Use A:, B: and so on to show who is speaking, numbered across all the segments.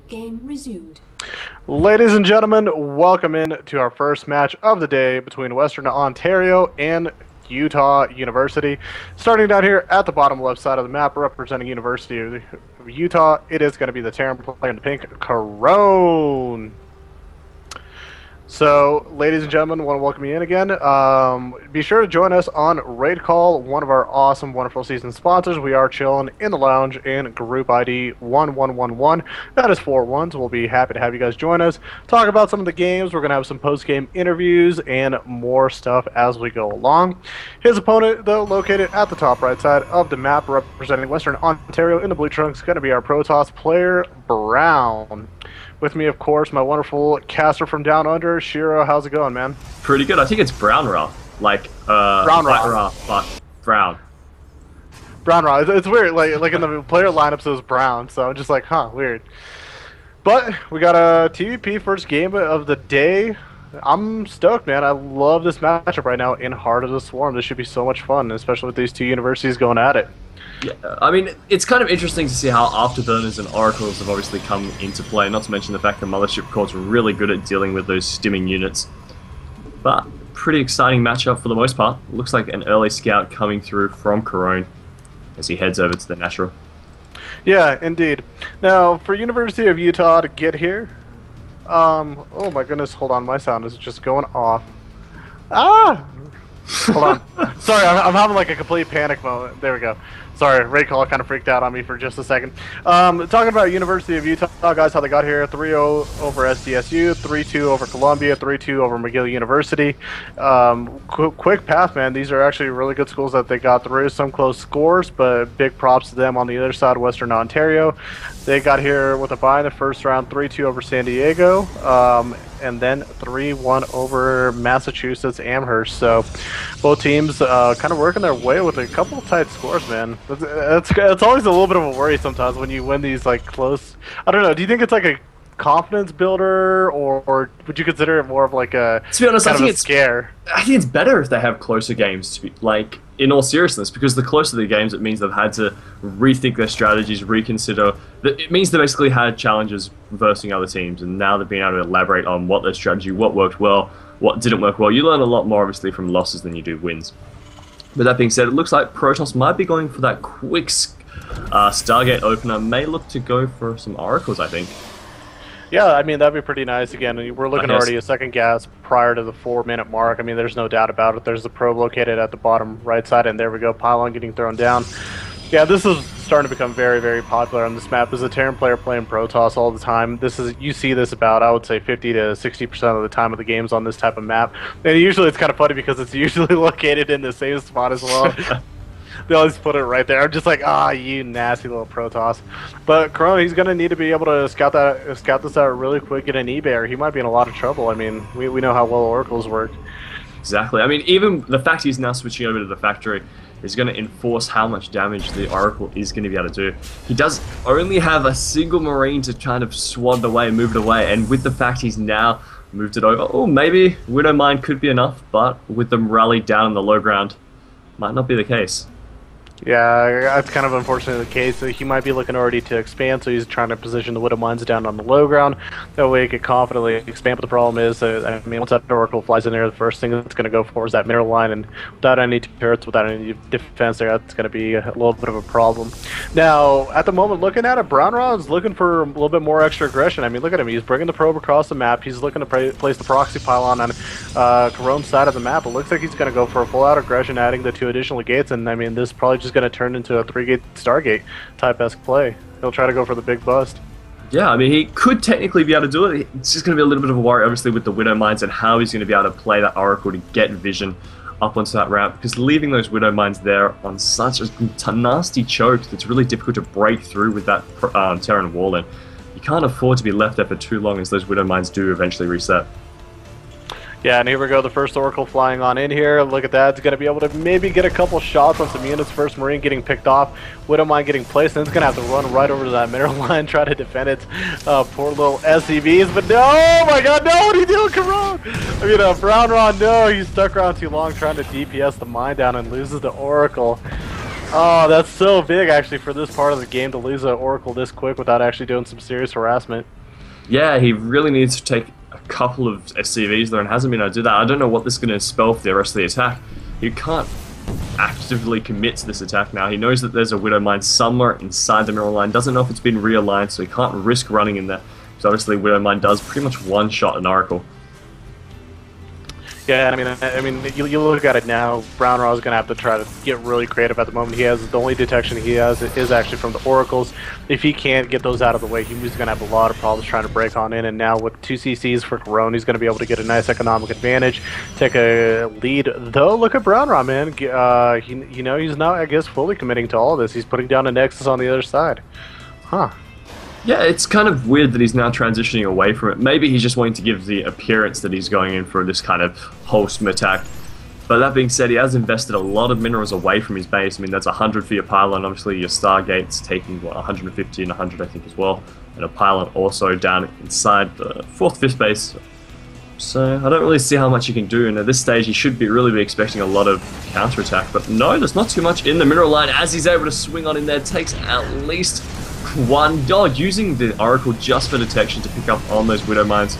A: Game resumed.
B: Ladies and gentlemen, welcome in to our first match of the day between Western Ontario and Utah University. Starting down here at the bottom left side of the map, representing University of Utah, it is going to be the Terran player in the pink, Corone. So, ladies and gentlemen, I want to welcome you in again. Be sure to join us on Raid Call, one of our awesome, wonderful season sponsors. We are chilling in the lounge in group ID 1111. That is 4 1s. We'll be happy to have you guys join us. Talk about some of the games. We're going to have some post-game interviews and more stuff as we go along. His opponent, though, located at the top right side of the map, representing Western Ontario in the blue trunks, going to be our Protoss player, Brown. With me, of course, my wonderful caster from down under, Shiro. How's it going, man?
C: Pretty good. I think it's Brown Raw. Like,
B: Brown Raw.
C: Raw, but Brown.
B: Brown Raw. It's weird. Like in the player lineups, it was Brown, so I'm just like, huh, weird. But we got a TVP first game of the day. I'm stoked, man. I love this matchup right now in Heart of the Swarm. This should be so much fun, especially with these two universities going at it.
C: Yeah, I mean, it's kind of interesting to see how Afterburners and Oracles have obviously come into play, not to mention the fact that Mothership Core's really good at dealing with those stimming units. But, pretty exciting matchup for the most part. Looks like an early scout coming through from Corone as he heads over to the Natural.
B: Yeah, indeed. Now, for University of Utah to get here, oh my goodness, hold on, my sound is just going off. Ah! Hold on. Sorry, I'm having like a complete panic moment. There we go. Sorry, Ray Call kind of freaked out on me for just a second. Talking about University of Utah, guys, how they got here. 3-0 over SDSU, 3-2 over Columbia, 3-2 over McGill University. Quick path, man. These are actually really good schools that they got through. Some close scores, but big props to them on the other side, Western Ontario. They got here with a bye in the first round, 3-2 over San Diego, and then 3-1 over Massachusetts Amherst. So both teams kind of working their way with a couple tight scores, man. It's always a little bit of a worry sometimes when you win these like close. I don't know. Do you think it's like a confidence builder, or would you consider it more of like a,
C: to be honest,
B: kind
C: I think
B: of a scare?
C: I think it's better if they have closer games, to be, like, in all seriousness, because the closer the games, it means they've had to rethink their strategies, reconsider. It means they basically had challenges versing other teams, and now they've been able to elaborate on what their strategy, what worked well, what didn't work well. You learn a lot more, obviously, from losses than you do wins. But that being said, it looks like Protoss might be going for that quick Stargate opener, may look to go for some Oracles, I think.
B: Yeah, I mean, that'd be pretty nice. Again, we're looking already a second gas prior to the 4-minute mark. I mean, there's no doubt about it. There's the probe located at the bottom right side, and there we go, pylon getting thrown down. Yeah, this is starting to become very, very popular on this map. As a Terran player playing Protoss all the time, you see this about, I would say, 50 to 60% of the time of the games on this type of map. And usually it's kind of funny because it's usually located in the same spot as well. They always put it right there. I'm just like, you nasty little Protoss. But Corona, he's going to need to be able to scout this out really quick, get an eBay, or he might be in a lot of trouble. I mean, we know how well Oracles work.
C: Exactly. I mean, even the fact he's now switching over to the factory is going to enforce how much damage the Oracle is going to be able to do. He does only have a single Marine to kind of swat it away, move it away, and with the fact he's now moved it over, maybe Widow Mine could be enough, but with them rallied down in the low ground, might not be the case.
B: Yeah, that's kind of unfortunately the case. He might be looking already to expand, so he's trying to position the Widow Mines down on the low ground. That way he could confidently expand, but the problem is, I mean, once that Oracle flies in there, the first thing it's going to go for is that mineral line, and without any turrets, without any defense there, that's going to be a little bit of a problem. Now, at the moment, looking at it, Brown Raw is looking for a little bit more extra aggression. I mean, look at him. He's bringing the probe across the map. He's looking to place the proxy pylon on Corone's side of the map. It looks like he's going to go for a full-out aggression, adding the 2 additional gates, and I mean, this is probably just going to turn into a 3-gate Stargate type-esque play. He'll try to go for the big bust.
C: Yeah, I mean, he could technically be able to do it. It's just going to be a little bit of a worry, obviously, with the Widow Mines and how he's going to be able to play that Oracle to get vision up onto that ramp, because leaving those Widow Mines there on such a nasty choke that's really difficult to break through with that Terran wall in. You can't afford to be left there for too long, as those Widow Mines do eventually reset.
B: Yeah, and here we go, the first Oracle flying on in here. Look at that. It's going to be able to maybe get a couple shots on some units. First Marine getting picked off. Widow Mine getting placed, and it's going to have to run right over to that mineral line, try to defend its poor little SCVs. But no, oh my god, no, what are you doing, Corone? I mean, Brown Raw, no, he's stuck around too long trying to DPS the mine down and loses the Oracle. Oh, that's so big actually for this part of the game to lose an Oracle this quick without actually doing some serious harassment.
C: Yeah, he really needs to take a couple of SCVs there and hasn't been able to do that. I don't know what this is going to spell for the rest of the attack. He can't actively commit to this attack now. He knows that there's a Widow Mine somewhere inside the mirror line, doesn't know if it's been realigned, so he can't risk running in there. Because obviously Widow Mine does pretty much one-shot an Oracle.
B: Yeah, I mean, you look at it now. Brown Raw is going to have to try to get really creative at the moment. He has the only detection he has is actually from the Oracles. If he can't get those out of the way, he's going to have a lot of problems trying to break on in. And now with 2 CCs for Corona, he's going to be able to get a nice economic advantage, take a lead. Though, look at Brown Raw, man. He's not, I guess, fully committing to all of this. He's putting down a Nexus on the other side. Huh.
C: Yeah, it's kind of weird that he's now transitioning away from it. Maybe he's just wanting to give the appearance that he's going in for this kind of wholesome attack. But that being said, he has invested a lot of minerals away from his base. I mean, that's 100 for your pylon. Obviously, your Stargate's taking, what, 150 and 100, I think, as well. And a pylon also down inside the 4th, 5th base. So I don't really see how much he can do. And at this stage, he should really be expecting a lot of counterattack. But no, there's not too much in the mineral line. As he's able to swing on in there, takes at least one dodge, using the Oracle just for detection to pick up on those Widow Mines.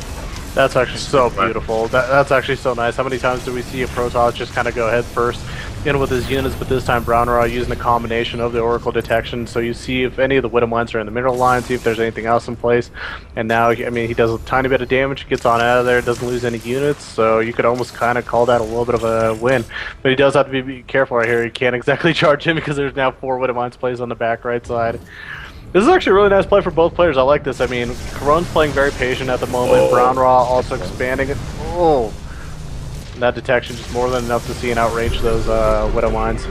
B: That's actually so beautiful. That's actually so nice. How many times do we see a Protoss just kind of go head first in with his units, but this time Brown Raw using a combination of the Oracle detection. So you see if any of the Widow Mines are in the mineral line, see if there's anything else in place. And now, I mean, he does a tiny bit of damage, gets on out of there, doesn't lose any units. So you could almost kind of call that a little bit of a win. But he does have to be careful right here. He can't exactly charge him because there's now 4 Widow Mines placed on the back right side. This is actually a really nice play for both players. I like this. I mean, Corone's playing very patient at the moment. Brown Raw also expanding it. Oh, and that detection just more than enough to see and outrange those Widow Mines.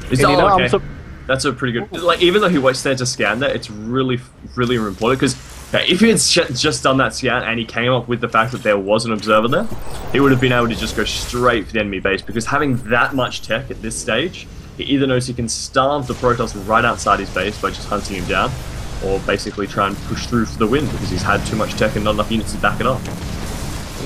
C: Okay. That's a pretty good. Like, even though he stands to scan there, it's really important because if he had just done that scan and he came up with the fact that there was an observer there, he would have been able to just go straight for the enemy base. Because having that much tech at this stage, he either knows he can starve the Protoss right outside his base by just hunting him down, or basically try and push through for the win because he's had too much tech and not enough units to back it up.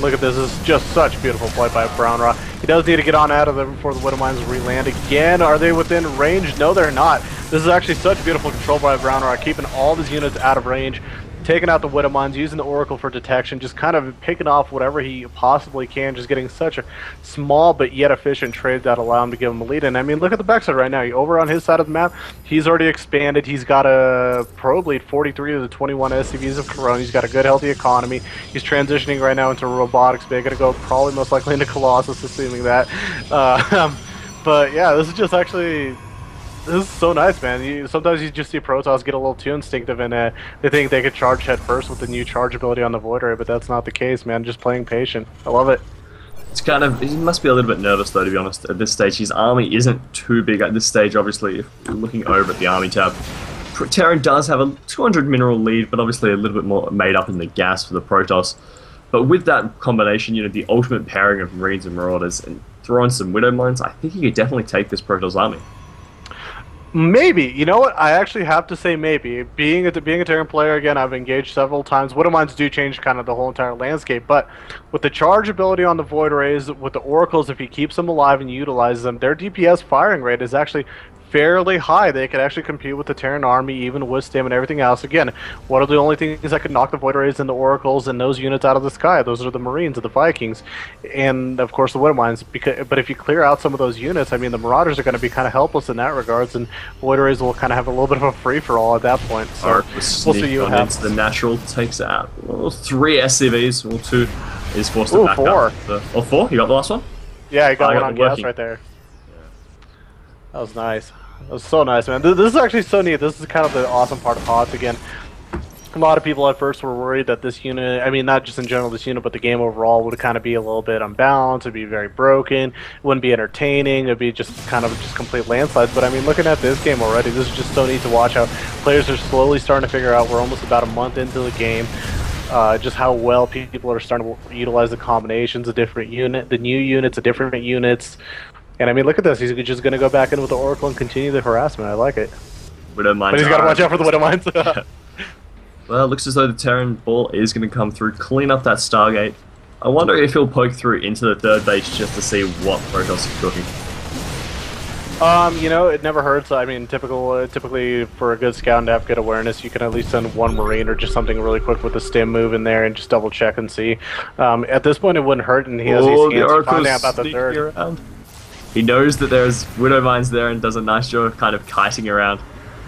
B: Look at this. This is just such beautiful play by Brown Raw. He does need to get on out of there before the Widow Mines re-land again. Are they within range? No, they're not. This is actually such beautiful control by Brown Raw, keeping all of his units out of range, taking out the Widow Mines, using the Oracle for detection, just kind of picking off whatever he possibly can, just getting such a small but yet efficient trade that allow him to give him a lead. And I mean, look at the backside right now. Over on his side of the map, he's already expanded. He's got a probe lead, 43 of the 21 SCVs of Corona. He's got a good, healthy economy. He's transitioning right now into robotics. They're going to go probably most likely into Colossus, assuming that. But yeah, this is just actually... This is so nice, man. Sometimes you just see Protoss get a little too instinctive and they think they could charge head first with the new charge ability on the Void Ray, but that's not the case, man. Just playing patient. I love it.
C: It's kind of... He must be a little bit nervous, though, to be honest, at this stage. His army isn't too big at this stage, obviously, if you're looking over at the army tab. Terran does have a 200 mineral lead, but obviously a little bit more made up in the gas for the Protoss. But with that combination, you know, the ultimate pairing of Marines and Marauders, and throw in some Widow Mines, I think he could definitely take this Protoss army.
B: Maybe. You know what? I actually have to say maybe. Being a Terran player, again, I've engaged several times. Widow Mines do change kind of the whole entire landscape, but with the charge ability on the Void Rays, with the Oracles, if he keeps them alive and utilizes them, their DPS firing rate is actually fairly high. They could actually compete with the Terran army, even with stim and everything else. Again, one of the only things that could knock the Void Rays and the Oracles and those units out of the sky, those are the Marines, the Vikings, and of course the Widow Mines. But if you clear out some of those units, I mean, the Marauders are going to be kind of helpless in that regards, and Void Rays will kind of have a little bit of a free-for-all at that point. So we'll see what happens.
C: The natural takes out 3 SCVs, or 2 is forced to back
B: 4.
C: up. Oh, 4? You got the last one?
B: Yeah, I got one on gas right there. That was nice. That was so nice, man. This is actually so neat. This is kind of the awesome part of HOTS again. A lot of people at first were worried that this unit, I mean, not just in general this unit, but the game overall would kind of be a little bit unbalanced. It'd be very broken. It wouldn't be entertaining. It'd be just kind of just complete landslides. But I mean, looking at this game already, this is just so neat to watch how players are slowly starting to figure out. We're almost about a month into the game. Just how well people are starting to utilize the combinations, the new units, the different units. And I mean, look at this. He's just going to go back in with the Oracle and continue the harassment. I like it.
C: Widow Mines.
B: But he's got to watch out for the Widow Mines.
C: Well, it looks as though the Terran ball is going to come through, clean up that Stargate. I wonder if he'll poke through into the 3rd base just to see what Protoss is cooking.
B: You know, it never hurts. I mean, typically for a good scout and to have good awareness, you can at least send one Marine or just something really quick with a stim move in there and just double check and see. At this point, it wouldn't hurt, and he has these
C: Oh, the
B: scans to find
C: Oracle's
B: out about the
C: sneaking
B: third.
C: around. He knows that there's Widow Mines there and does a nice job of kind of kiting around.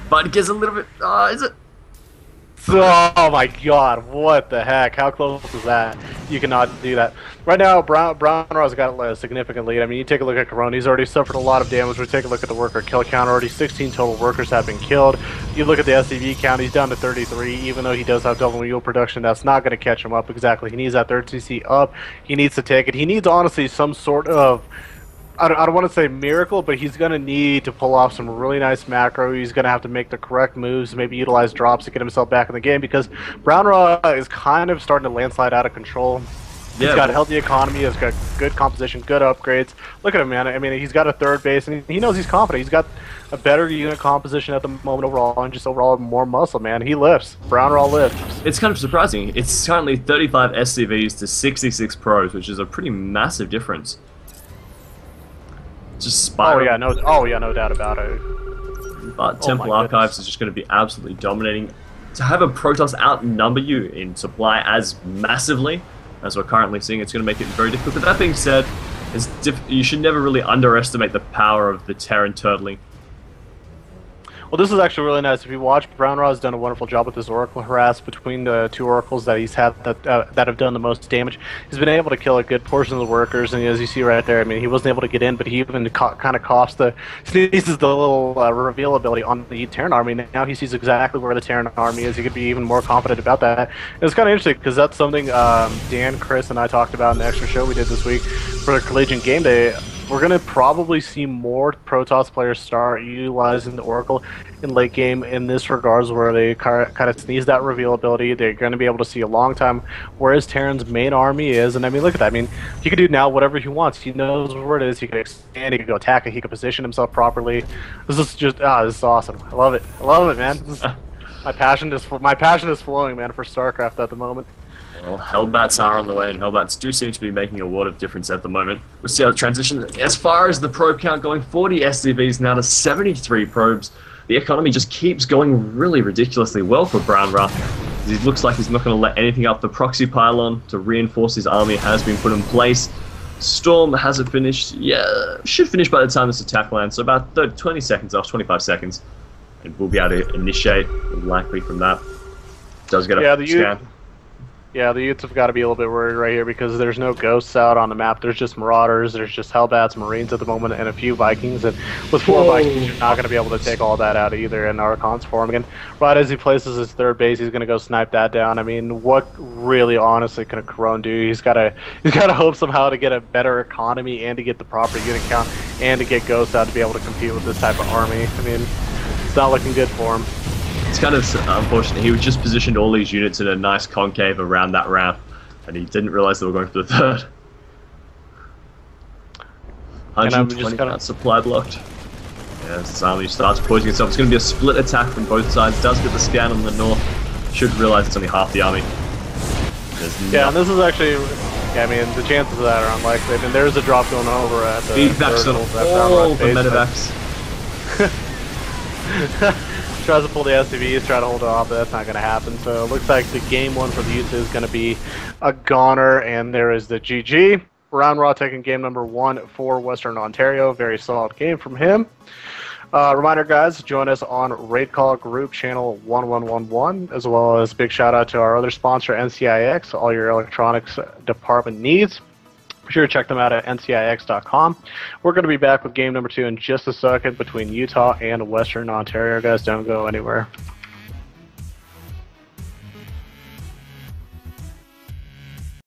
C: But it gets a little bit... is it?
B: Oh my god, what the heck? How close is that? You cannot do that. Right now, Brown Raw's got a significant lead. I mean, you take a look at Corona, he's already suffered a lot of damage. We take a look at the worker kill count, already 16 total workers have been killed. You look at the SCV count, he's down to 33, even though he does have double mule production, that's not going to catch him up exactly. He needs that third CC up, he needs to take it. He needs, honestly, some sort of... I don't want to say miracle, but he's going to need to pull off some really nice macro. He's going to have to make the correct moves, maybe utilize drops to get himself back in the game, because Brown Raw is kind of starting to landslide out of control. He's got a healthy economy, he's got good composition, good upgrades. Look at him, man. I mean, he's got a third base, and he knows he's confident. He's got a better unit composition at the moment overall, and just overall more muscle, man. He lifts. Brown Raw lifts.
C: It's kind of surprising. It's currently 35 SCVs to 66 pros, which is a pretty massive difference. Just spiral.
B: Oh yeah, no doubt about it.
C: But Temple Archives is just going to be absolutely dominating. To have a Protoss outnumber you in supply as massively as we're currently seeing, it's going to make it very difficult. But that being said, you should never really underestimate the power of the Terran turtling.
B: Well, this is actually really nice. If you watch, Brown Raw has done a wonderful job with this Oracle harass between the two Oracles that he's had that have done the most damage. He's been able to kill a good portion of the workers, and as you see right there, I mean, he wasn't able to get in, but he even kind of sneezes the little reveal ability on the Terran army. Now he sees exactly where the Terran army is. He could be even more confident about that. And it's kind of interesting because that's something Dan, Chris, and I talked about in the extra show we did this week for the Collegiate Game Day. We're going to probably see more Protoss players start utilizing the Oracle in late game in this regards, where they kind of sneeze that reveal ability. They're going to be able to see a long time where his Terran's main army is. And I mean, look at that. I mean, he can do now whatever he wants. He knows where it is. He can expand. He can go attack it. He can position himself properly. This is just this is awesome. I love it. I love it, man. My passion is flowing, man, for StarCraft at the moment.
C: Well, Hellbats are on the way, and Hellbats do seem to be making a lot of difference at the moment. We'll see how it transitions. As far as the probe count going, 40 SCVs now to 73 probes. The economy just keeps going really ridiculously well for Brown Ra. He looks like he's not going to let anything up. The proxy pylon to reinforce his army has been put in place. Storm hasn't finished. Yeah, should finish by the time this attack lands, so about 20 seconds off, 25 seconds. And we'll be able to initiate, likely from that. Does get a scan.
B: Yeah, the Utes have got to be a little bit worried right here because there's no ghosts out on the map. There's just Marauders, there's just Hellbats, Marines at the moment, and a few Vikings. And with 4 Vikings, you're not going to be able to take all that out either. And Archon's forming. And right as he places his third base, he's going to go snipe that down. I mean, what really, honestly, can a Corone do? He's got to hope somehow to get a better economy and to get the proper unit count and to get ghosts out to be able to compete with this type of army. I mean, it's not looking good for him.
C: It's kind of unfortunate. He just positioned all these units in a nice concave around that ramp, and he didn't realize they were going for the third. 120 count supply blocked. Yeah, as army starts poising itself. It's going to be a split attack from both sides. Does get the scan on the north. Should realize it's only half the army.
B: Yeah, and this is actually... Yeah, I mean, the chances of that are unlikely. I mean, there's a drop going over at the...
C: Feedbacks on all the medevacs.
B: Tries to pull the SCVs, try to hold it off, but that's not going to happen. So it looks like the game one for the Utes is going to be a goner, and there is the GG. Brown Raw taking game number 1 for Western Ontario. Very solid game from him. Reminder, guys, join us on Raid Call Group Channel 1111, as well as big shout out to our other sponsor, NCIX, all your electronics department needs. Be sure to check them out at ncix.com. We're going to be back with game number 2 in just a second between Utah and Western Ontario. Guys, don't go anywhere.